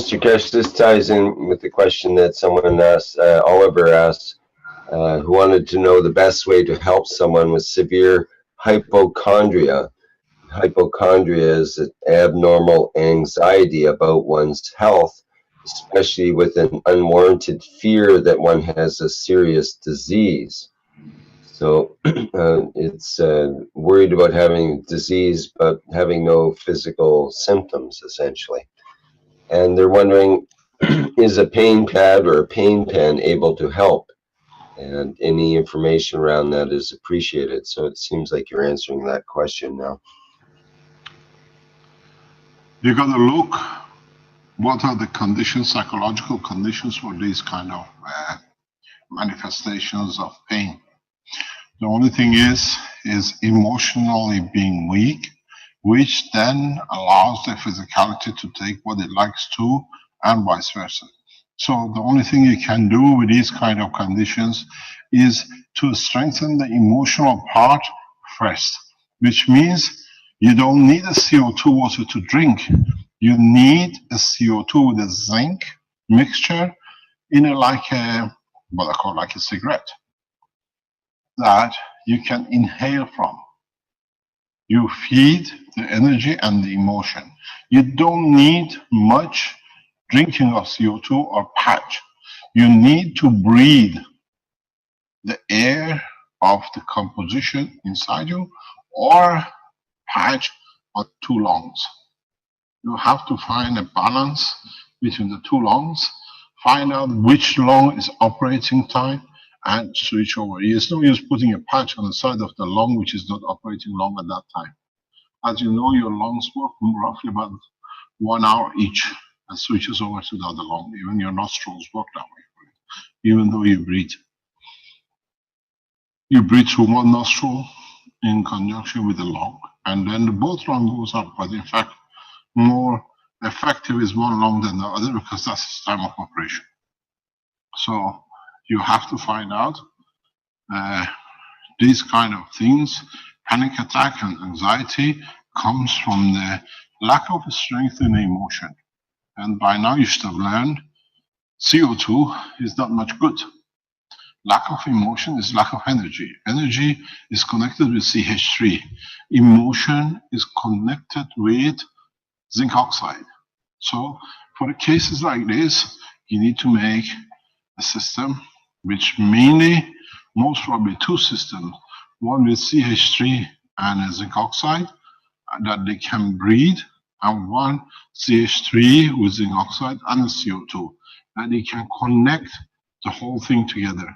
Mr. Keshe, this ties in with the question that someone asked, Oliver asked, who wanted to know the best way to help someone with severe hypochondria. Hypochondria is an abnormal anxiety about one's health, especially with an unwarranted fear that one has a serious disease. So it's worried about having disease, but having no physical symptoms, essentially. And they're wondering, is a pain pad or a pain pen able to help? And any information around that is appreciated. So it seems like you're answering that question now. You got to look what are the conditions, psychological conditions for these kind of manifestations of pain. The only thing is emotionally being weak, which then allows the physicality to take what it likes to, and vice versa. So the only thing you can do with these kind of conditions is to strengthen the emotional part first, which means you don't need a CO2 water to drink. You need a CO2 with a zinc mixture in a, like a, what I call like a cigarette, that you can inhale from. You feed the energy and the emotion. You don't need much drinking of CO2 or patch. You need to breathe the air of the composition inside you, or patch or two lungs. You have to find a balance between the two lungs, find out which lung is operating time, and switch over. There's no use putting a patch on the side of the lung which is not operating lung at that time. As you know, your lungs work roughly about 1 hour each and switches over to the other lung. Even your nostrils work that way, even though you breathe. You breathe through one nostril in conjunction with the lung, and then both lungs goes up. But in fact, more effective is one lung than the other because that's the time of operation. So you have to find out these kind of things. Panic attack and anxiety comes from the lack of strength in the emotion. And by now you should have learned CO2 is not much good. Lack of emotion is lack of energy. Energy is connected with CH3. Emotion is connected with zinc oxide. So for the cases like this, you need to make a system which mainly, most probably two systems, one with CH3 and a zinc oxide that they can breathe, and one CH3 with zinc oxide and a CO2, and they can connect the whole thing together.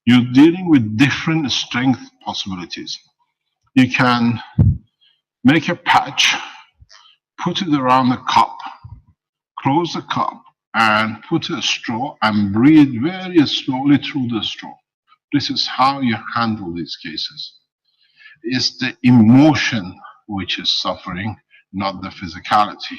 You're dealing with different strength possibilities. You can make a patch, put it around the cup, close the cup, and put a straw and breathe very slowly through the straw. This is how you handle these cases. It's the emotion which is suffering, not the physicality.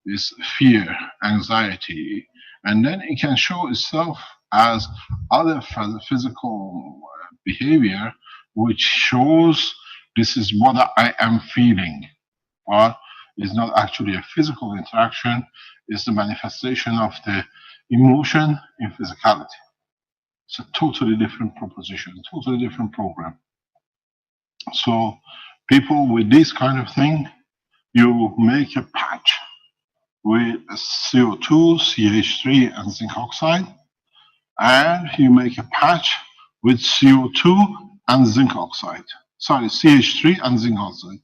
It's fear, anxiety, and then it can show itself as other physical behavior, which shows this is what I am feeling, but it's not actually a physical interaction. It's the manifestation of the emotion in physicality. It's a totally different proposition, totally different program. So people with this kind of thing, you make a patch with CO2, CH3, and zinc oxide, and you make a patch with CO2 and zinc oxide. Sorry, CH3 and zinc oxide.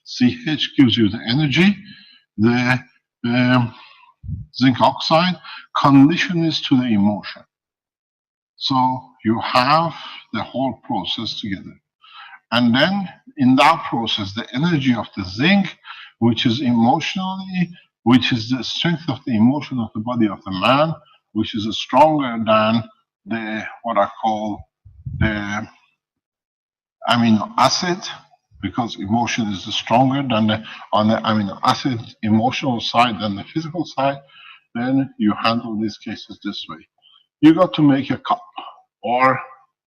CH gives you the energy, the zinc oxide conditions to the emotion. So you have the whole process together. And then in that process, the energy of the zinc, which is emotionally, which is the strength of the emotion of the body of the man, which is stronger than the, what I call the amino acid, because emotion is stronger than the, on the amino acid emotional side than the physical side, then you handle these cases this way. You got to make a cup, or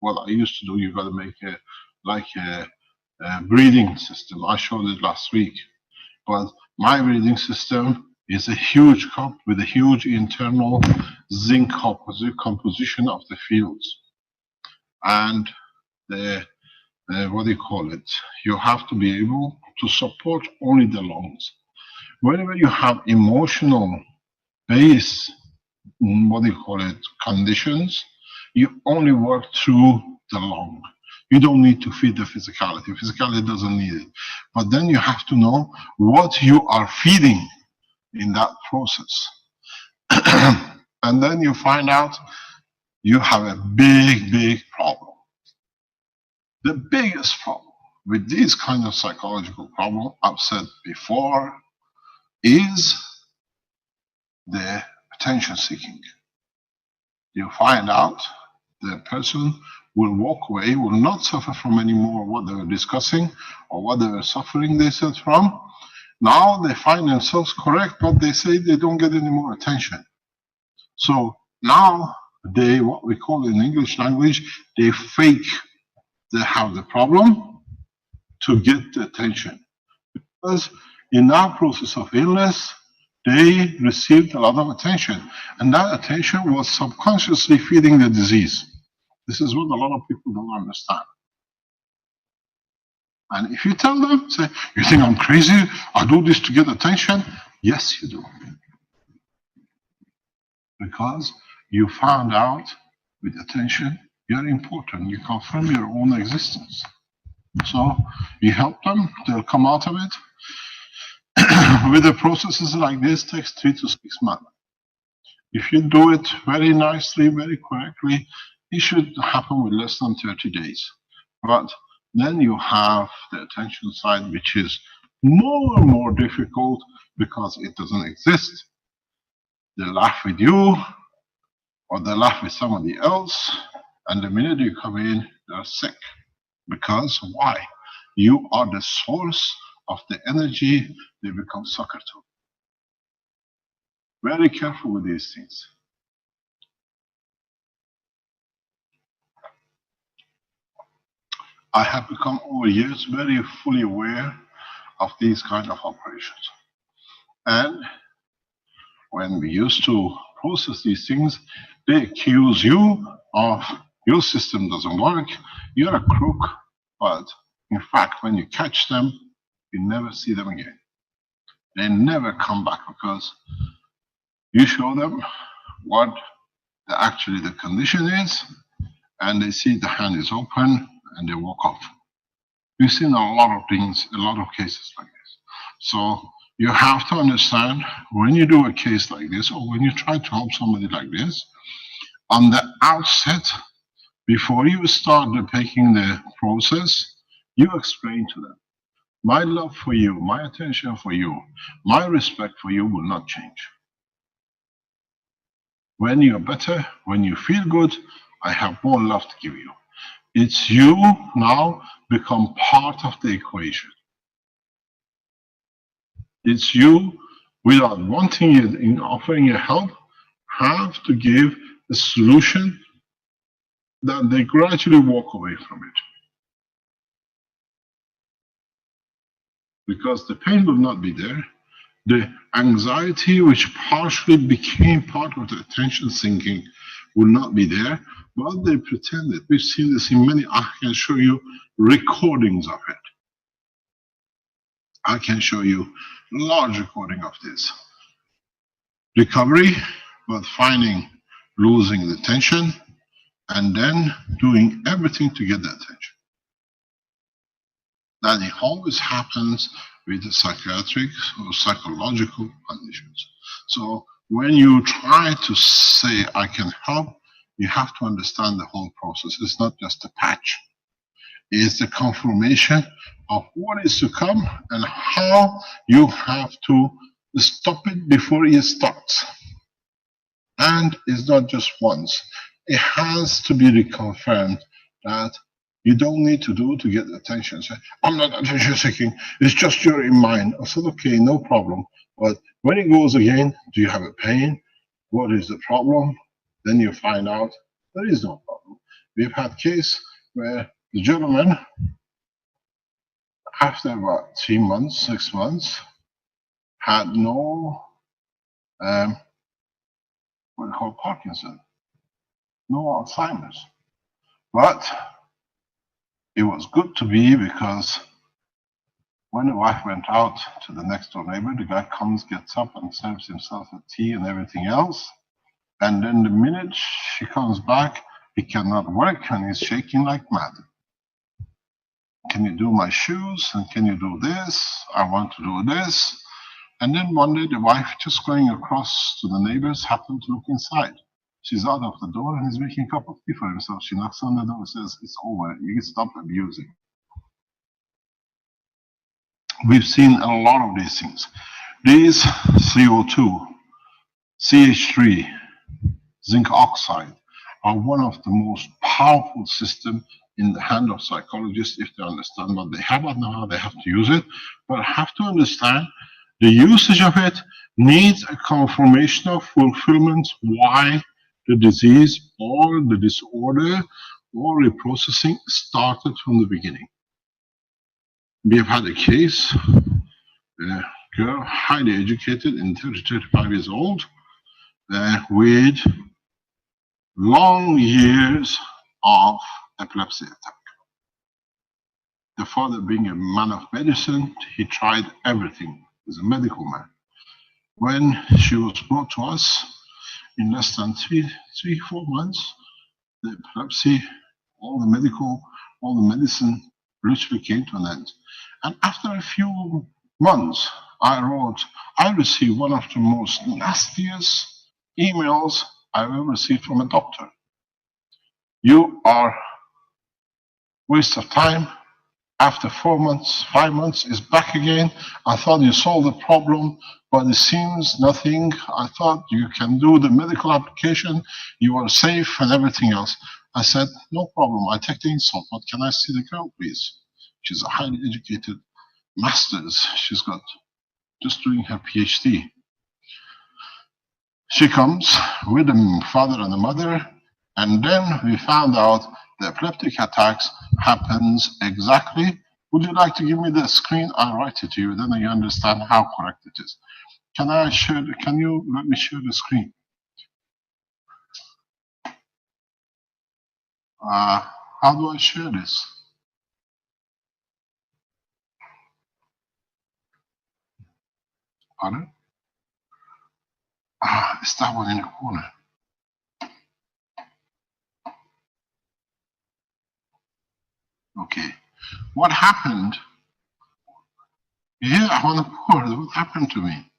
what I used to do, you got to make a, like a breathing system. I showed it last week, but my breathing system is a huge cup with a huge internal zinc composition of the fields. And what do you call it? You have to be able to support only the lungs. Whenever you have emotional base, what do you call it, conditions, you only work through the lung. You don't need to feed the physicality. Physicality doesn't need it. But then you have to know what you are feeding in that process. And then you find out you have a big, big problem. The biggest problem with these kind of psychological problems, I've said before, is the attention seeking. You find out the person will walk away, will not suffer from any more what they were discussing or what they were suffering, they said, from. Now they find themselves correct, but they say they don't get any more attention. So now they, what we call in English language, they fake they have the problem to get the attention. Because in that process of illness, they received a lot of attention. And that attention was subconsciously feeding the disease. This is what a lot of people don't understand. And if you tell them, say, you think I'm crazy? I do this to get attention? Yes, you do. Because you found out with attention, you're important. You confirm your own existence. So you help them, they'll come out of it. With the processes like this, takes 3 to 6 months. If you do it very nicely, very correctly, it should happen with less than 30 days. But then you have the attention side, which is more and more difficult because it doesn't exist. They laugh with you, or they laugh with somebody else, and the minute you come in, they're sick. Because why? You are the source of the energy they become sucker to. Very careful with these things. I have become over years very fully aware of these kind of operations. And when we used to process these things, they accuse you of your system doesn't work, you're a crook, but in fact, when you catch them, you never see them again. They never come back because you show them what actually the condition is, and they see the hand is open, and they walk off. We've seen a lot of things, a lot of cases like this. So you have to understand, when you do a case like this, or when you try to help somebody like this, on the outset, before you start taking the process, you explain to them, my love for you, my attention for you, my respect for you will not change. When you're better, when you feel good, I have more love to give you. It's you now become part of the equation. It's you, without wanting it, in offering your help, have to give a solution that they gradually walk away from it. Because the pain will not be there. The anxiety, which partially became part of the attention sinking, will not be there, but they pretended. We've seen this in many, I can show you recordings of it. I can show you large recording of this. Recovery, but finding, losing the tension, and then doing everything to get the attention. That it always happens with the psychiatric or psychological conditions. So when you try to say, I can help, you have to understand the whole process. It's not just a patch. It's the confirmation of what is to come and how you have to stop it before it starts. And it's not just once. It has to be reconfirmed that you don't need to do to get attention. Say, I'm not attention seeking, it's just you're in mind. I said, okay, no problem. But when it goes again, do you have a pain? What is the problem? Then you find out there is no problem. We've had case where the gentleman, after about 3 months, 6 months, had no what they call Parkinson, no Alzheimer's. But it was good to be, because when the wife went out to the next door neighbor, the guy comes, gets up and serves himself a tea and everything else. And then the minute she comes back, he cannot work and he's shaking like mad. Can you do my shoes? And can you do this? I want to do this. And then one day the wife, just going across to the neighbors, happened to look inside. She's out of the door and he's making a cup of tea for himself. She knocks on the door and says, it's over, you can stop abusing. We've seen a lot of these things. These CO2, CH3, zinc oxide are one of the most powerful systems in the hand of psychologists if they understand what they have and how they have to use it. But have to understand the usage of it needs a confirmation of fulfillment why the disease or the disorder or reprocessing started from the beginning. We have had a case, a girl, highly educated, in 35 years old, with long years of epilepsy attack. The father, being a man of medicine, he tried everything. He's a medical man. When she was brought to us, in less than 4 months, the epilepsy, all the medical, all the medicine literally came to an end. And after a few months, I received one of the most nastiest emails I've ever received from a doctor. You are waste of time. After 4 months, 5 months, is back again. I thought you solved the problem, but it seems nothing. I thought you can do the medical application, you are safe and everything else. I said, no problem, I take the insult, but can I see the girl, please? She's a highly educated master's. She's got just doing her PhD. She comes with the father and the mother, and then we found out the epileptic attacks happens exactly. Would you like to give me the screen? I'll write it to you, then you understand how correct it is. Can I share? Can you let me share the screen? How do I share this? Pardon? It's that one in the corner. Okay. What happened? Yeah, I want to pour. What happened to me?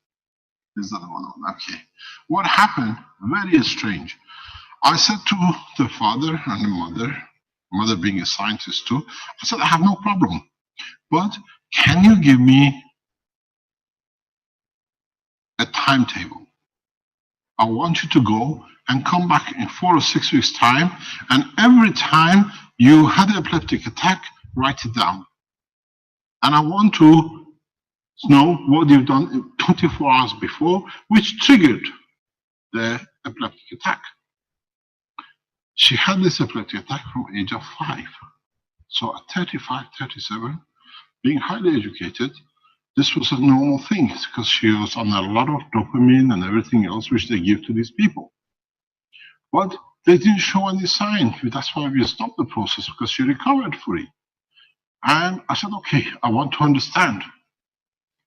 Is that the one? Okay. What happened? Very strange. I said to the father and the mother being a scientist too, I said, I have no problem, but can you give me a timetable? I want you to go and come back in 4 or 6 weeks' time, and every time you had an epileptic attack, write it down. And I want to know what you've done 24 hours before, which triggered the epileptic attack. She had this epileptic attack from age of 5. So at 35, 37, being highly educated, this was a normal thing because she was on a lot of dopamine and everything else which they give to these people. But they didn't show any sign. That's why we stopped the process, because she recovered fully. And I said, okay, I want to understand.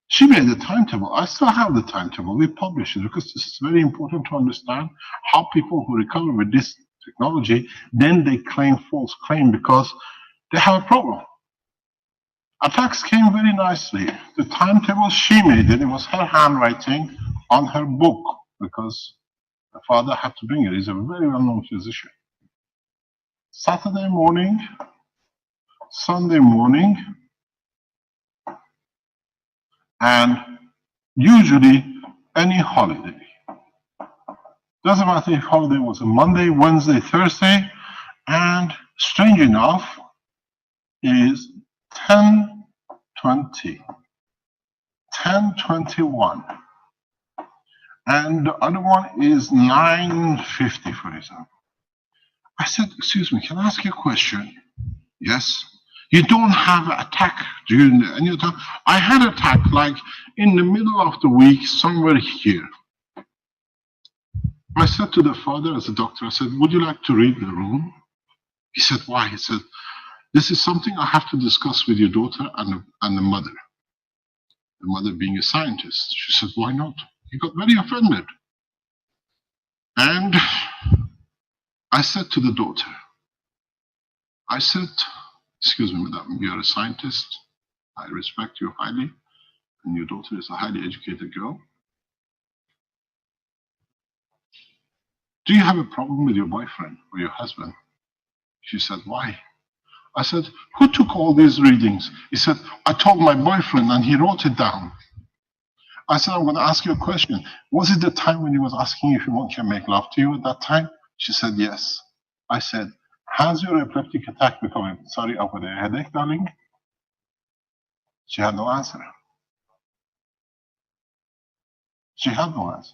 She made the timetable. I still have the timetable. We published it because this is very important to understand how people who recover with this technology, then they claim false claim because they have a problem. Attacks came very nicely. The timetable she made it was her handwriting on her book because the father had to bring it. He's a very well-known physician. Saturday morning, Sunday morning, and usually any holiday. Doesn't matter if holiday was a Monday, Wednesday, Thursday, and strange enough is 10:20, 10:21, and the other one is 9:50, for example. I said, excuse me, can I ask you a question? Yes. You don't have an attack during any time? I had an attack like in the middle of the week, somewhere here. I said to the father as a doctor, I said, would you like to read the room? He said, why? He said, this is something I have to discuss with your daughter and the mother. The mother being a scientist. She said, why not? He got very offended. And I said to the daughter, I said, excuse me, madam, you are a scientist. I respect you highly. And your daughter is a highly educated girl. Do you have a problem with your boyfriend or your husband? She said, why? I said, who took all these readings? He said, I told my boyfriend and he wrote it down. I said, I'm going to ask you a question. Was it the time when he was asking if he can make love to you at that time? She said, yes. I said, has your epileptic attack become sorry over the headache, darling? She had no answer. She had no answer.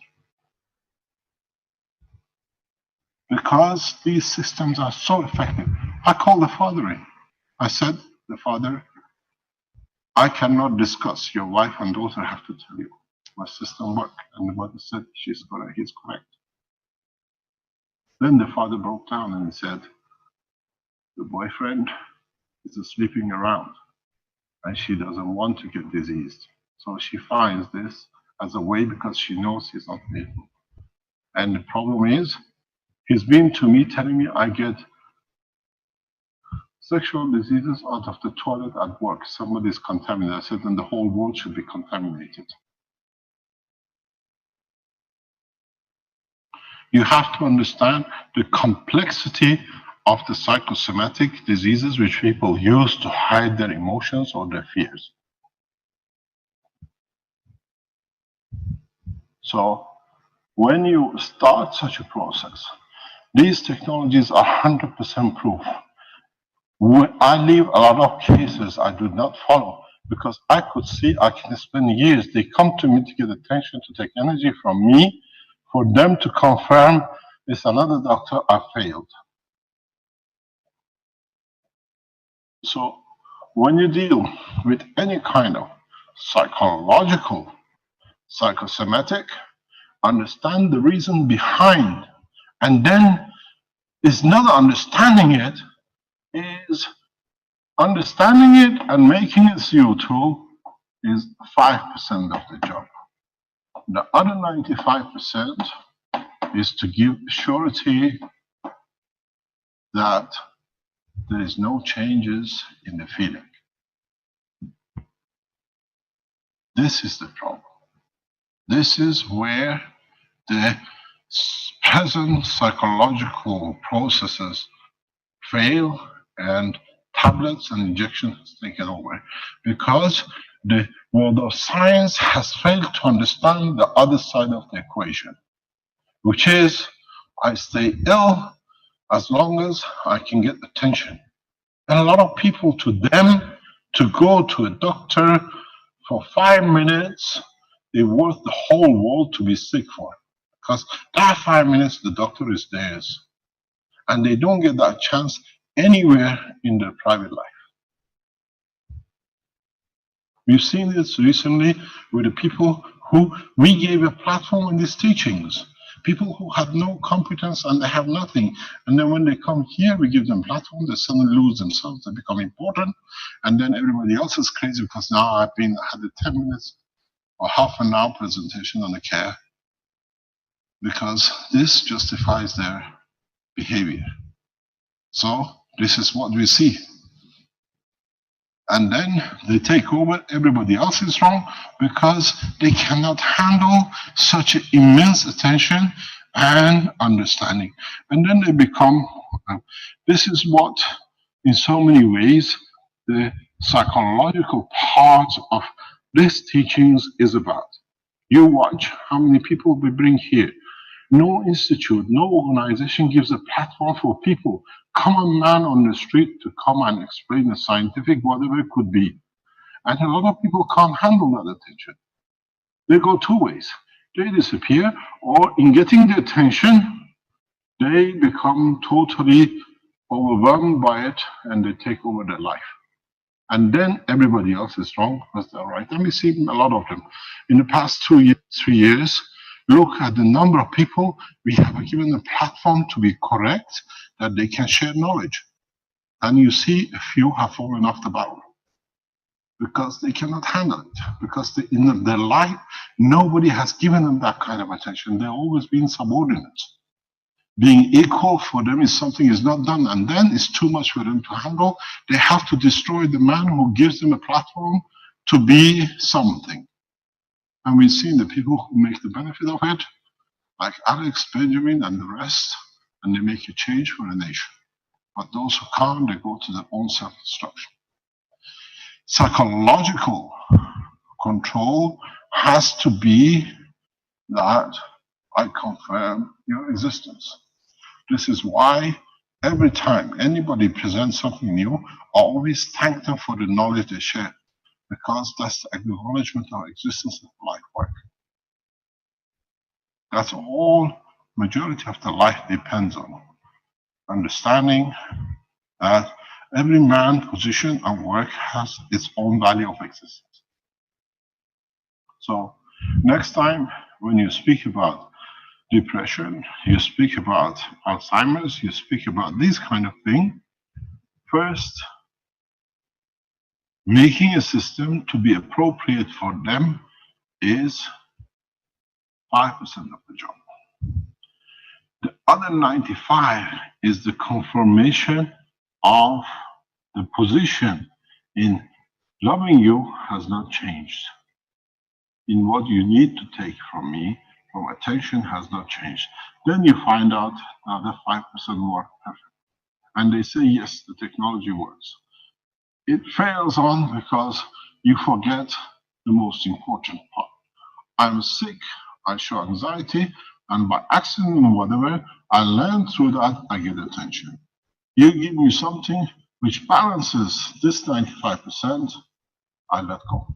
Because these systems are so effective. I called the father in. I said, the father, I cannot discuss. Your wife and daughter have to tell you. My system work. And the mother said, she's correct, he's correct. Then the father broke down and said, the boyfriend is sleeping around and she doesn't want to get diseased. So she finds this as a way because she knows he's not able. And the problem is, he's been to me telling me I get sexual diseases out of the toilet at work. Somebody's contaminated. I said, then the whole world should be contaminated. You have to understand the complexity of the psychosomatic diseases which people use to hide their emotions or their fears. So when you start such a process, these technologies are 100% proof. I leave a lot of cases I do not follow because I could see I can spend years. They come to me to get attention, to take energy from me, for them to confirm it's another doctor, I failed. So when you deal with any kind of psychological, psychosomatic, understand the reason behind, and then it's not understanding it, is understanding it and making it CO2 is 5% of the job. The other 95% is to give surety that there is no changes in the feeling. This is the problem. This is where the present psychological processes fail and tablets and injections take it over, because the world of science has failed to understand the other side of the equation, which is I stay ill as long as I can get attention. And a lot of people, to them, to go to a doctor for 5 minutes, they're worth the whole world to be sick for. Because that 5 minutes, the doctor is theirs. And they don't get that chance anywhere in their private life. We've seen this recently with the people who we gave a platform in these teachings. People who have no competence and they have nothing. And then when they come here, we give them platform, they suddenly lose themselves, they become important. And then everybody else is crazy because now I've had a 10 minutes or half an hour presentation on the care, because this justifies their behavior. So this is what we see. And then they take over, everybody else is wrong because they cannot handle such immense attention and understanding. And then they become, this is what, in so many ways, the psychological part of these teachings is about. You watch how many people we bring here. No institute, no organization gives a platform for people, common man on the street, to come and explain the scientific, whatever it could be. And a lot of people can't handle that attention. They go two ways. They disappear, or in getting the attention, they become totally overwhelmed by it and they take over their life. And then everybody else is wrong because they're right. And we see a lot of them. In the past 2 years, 3 years, look at the number of people we have given a platform to be correct, that they can share knowledge. And you see a few have fallen off the barrel because they cannot handle it, because in their life, nobody has given them that kind of attention. They've always been subordinate. Being equal for them is something is not done, and then it's too much for them to handle. They have to destroy the man who gives them a platform to be something. And we've seen the people who make the benefit of it, like Alex, Benjamin, and the rest, and they make a change for a nation. But those who can't, they go to their own self-destruction. Psychological control has to be that I confirm your existence. This is why every time anybody presents something new, I always thank them for the knowledge they share, because that's the acknowledgement of existence of life work. That's all majority of the life depends on. Understanding that every man, position, and work has its own value of existence. So next time when you speak about depression, you speak about Alzheimer's, you speak about this kind of thing, first, making a system to be appropriate for them is 5% of the job. The other 95 is the confirmation of the position in loving you has not changed. In what you need to take from me, from attention has not changed. Then you find out that the 5% work perfect. And they say, yes, the technology works. It fails on because you forget the most important part. I'm sick, I show anxiety, and by accident or whatever, I learn through that, I get attention. You give me something which balances this 95%, I let go.